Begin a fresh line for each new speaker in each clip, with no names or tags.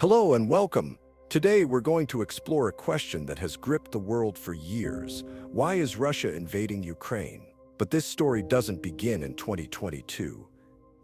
Hello and welcome. Today we're going to explore a question that has gripped the world for years. Why is Russia invading Ukraine? But this story doesn't begin in 2022,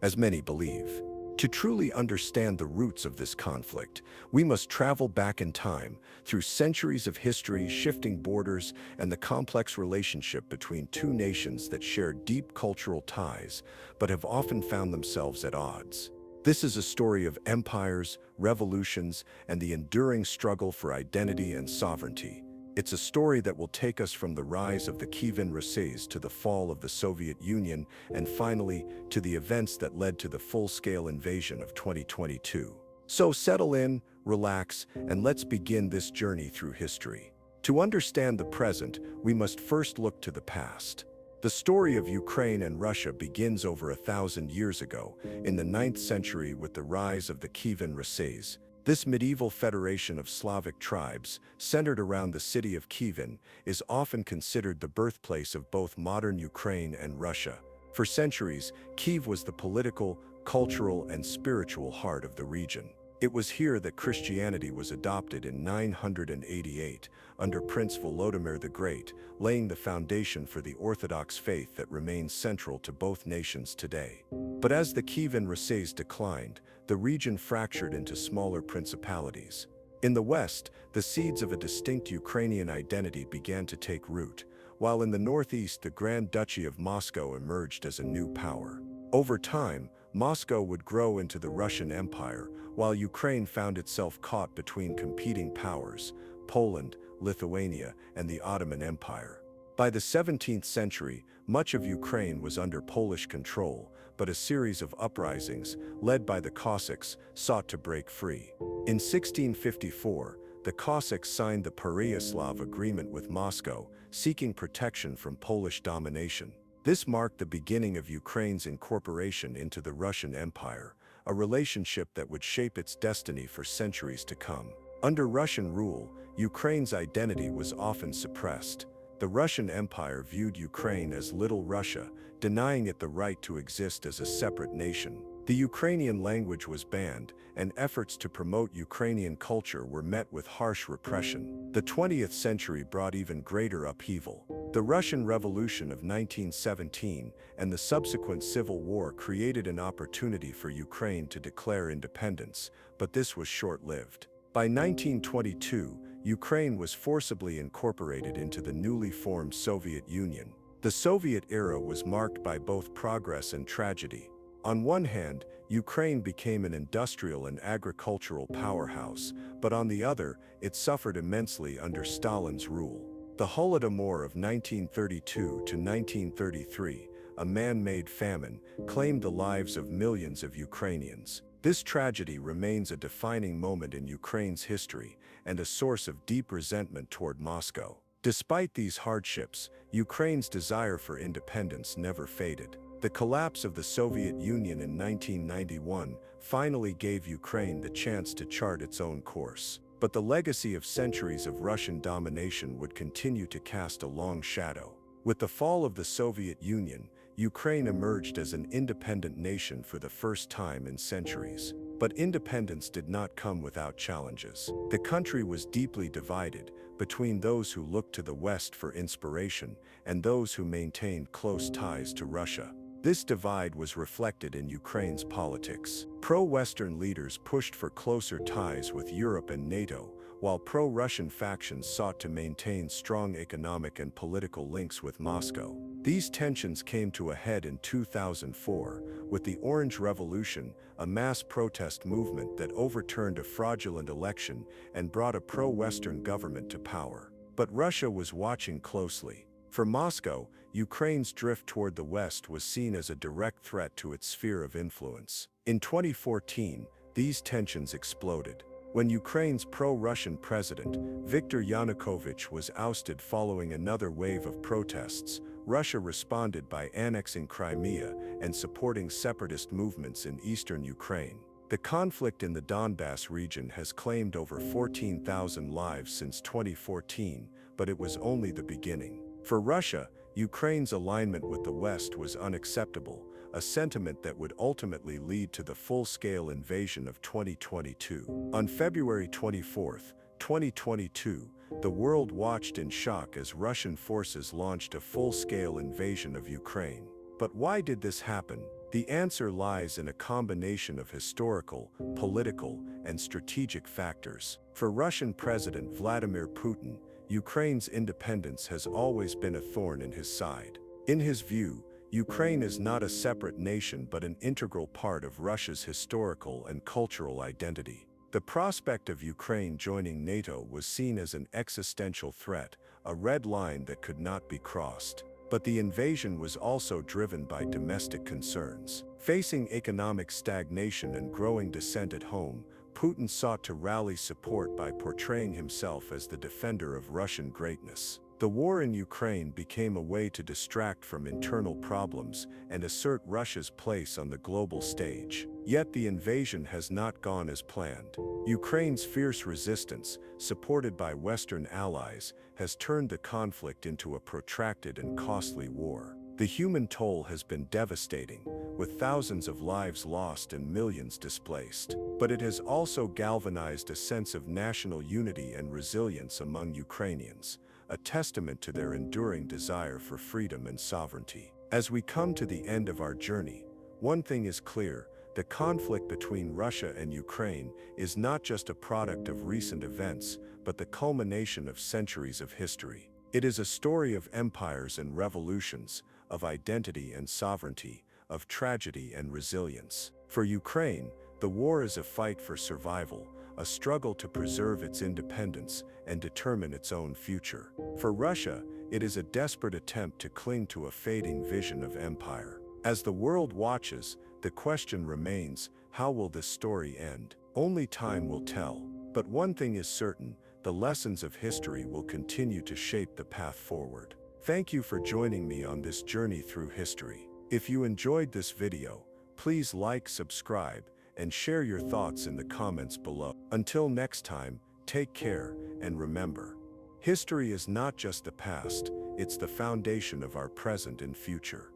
as many believe. To truly understand the roots of this conflict, we must travel back in time, through centuries of history, shifting borders, and the complex relationship between two nations that share deep cultural ties, but have often found themselves at odds. This is a story of empires, revolutions, and the enduring struggle for identity and sovereignty. It's a story that will take us from the rise of the Kievan Rus to the fall of the Soviet Union, and finally, to the events that led to the full-scale invasion of 2022. So settle in, relax, and let's begin this journey through history. To understand the present, we must first look to the past. The story of Ukraine and Russia begins over 1,000 years ago, in the 9th century with the rise of the Kievan Rus. This medieval federation of Slavic tribes, centered around the city of Kievan, is often considered the birthplace of both modern Ukraine and Russia. For centuries, Kiev was the political, cultural, and spiritual heart of the region. It was here that Christianity was adopted in 988, under Prince Volodymyr the Great, laying the foundation for the Orthodox faith that remains central to both nations today. But as the Kievan Rus declined, the region fractured into smaller principalities. In the west, the seeds of a distinct Ukrainian identity began to take root, while in the northeast the Grand Duchy of Moscow emerged as a new power. Over time, Moscow would grow into the Russian Empire, while Ukraine found itself caught between competing powers, Poland, Lithuania, and the Ottoman Empire. By the 17th century, much of Ukraine was under Polish control, but a series of uprisings, led by the Cossacks, sought to break free. In 1654, the Cossacks signed the Pereyaslav Agreement with Moscow, seeking protection from Polish domination. This marked the beginning of Ukraine's incorporation into the Russian Empire, a relationship that would shape its destiny for centuries to come. Under Russian rule, Ukraine's identity was often suppressed. The Russian Empire viewed Ukraine as Little Russia, denying it the right to exist as a separate nation. The Ukrainian language was banned, and efforts to promote Ukrainian culture were met with harsh repression. The 20th century brought even greater upheaval. The Russian Revolution of 1917 and the subsequent civil war created an opportunity for Ukraine to declare independence, but this was short-lived. By 1922, Ukraine was forcibly incorporated into the newly formed Soviet Union. The Soviet era was marked by both progress and tragedy. On one hand, Ukraine became an industrial and agricultural powerhouse, but on the other, it suffered immensely under Stalin's rule. The Holodomor of 1932 to 1933, a man-made famine, claimed the lives of millions of Ukrainians. This tragedy remains a defining moment in Ukraine's history and a source of deep resentment toward Moscow. Despite these hardships, Ukraine's desire for independence never faded. The collapse of the Soviet Union in 1991 finally gave Ukraine the chance to chart its own course. But the legacy of centuries of Russian domination would continue to cast a long shadow. With the fall of the Soviet Union, Ukraine emerged as an independent nation for the first time in centuries. But independence did not come without challenges. The country was deeply divided between those who looked to the West for inspiration and those who maintained close ties to Russia. This divide was reflected in Ukraine's politics. Pro-Western leaders pushed for closer ties with Europe and NATO, while pro-Russian factions sought to maintain strong economic and political links with Moscow. These tensions came to a head in 2004, with the Orange Revolution, a mass protest movement that overturned a fraudulent election and brought a pro-Western government to power. But Russia was watching closely. For Moscow, Ukraine's drift toward the West was seen as a direct threat to its sphere of influence. In 2014, these tensions exploded. When Ukraine's pro-Russian president, Viktor Yanukovych, was ousted following another wave of protests, Russia responded by annexing Crimea and supporting separatist movements in eastern Ukraine. The conflict in the Donbass region has claimed over 14,000 lives since 2014, but it was only the beginning. For Russia, Ukraine's alignment with the West was unacceptable, a sentiment that would ultimately lead to the full-scale invasion of 2022. On February 24, 2022, the world watched in shock as Russian forces launched a full-scale invasion of Ukraine. But why did this happen? The answer lies in a combination of historical, political, and strategic factors. For Russian President Vladimir Putin, Ukraine's independence has always been a thorn in his side. In his view, Ukraine is not a separate nation but an integral part of Russia's historical and cultural identity. The prospect of Ukraine joining NATO was seen as an existential threat, a red line that could not be crossed. But the invasion was also driven by domestic concerns. Facing economic stagnation and growing dissent at home, Putin sought to rally support by portraying himself as the defender of Russian greatness. The war in Ukraine became a way to distract from internal problems and assert Russia's place on the global stage. Yet the invasion has not gone as planned. Ukraine's fierce resistance, supported by Western allies, has turned the conflict into a protracted and costly war. The human toll has been devastating, with thousands of lives lost and millions displaced. But it has also galvanized a sense of national unity and resilience among Ukrainians, a testament to their enduring desire for freedom and sovereignty. As we come to the end of our journey, one thing is clear: the conflict between Russia and Ukraine is not just a product of recent events, but the culmination of centuries of history. It is a story of empires and revolutions, of identity and sovereignty, of tragedy and resilience. For Ukraine, the war is a fight for survival, a struggle to preserve its independence and determine its own future. For Russia, it is a desperate attempt to cling to a fading vision of empire. As the world watches, the question remains: how will this story end? Only time will tell. But one thing is certain: the lessons of history will continue to shape the path forward. Thank you for joining me on this journey through history. If you enjoyed this video, please like, subscribe, and share your thoughts in the comments below. Until next time, take care, and remember, history is not just the past, it's the foundation of our present and future.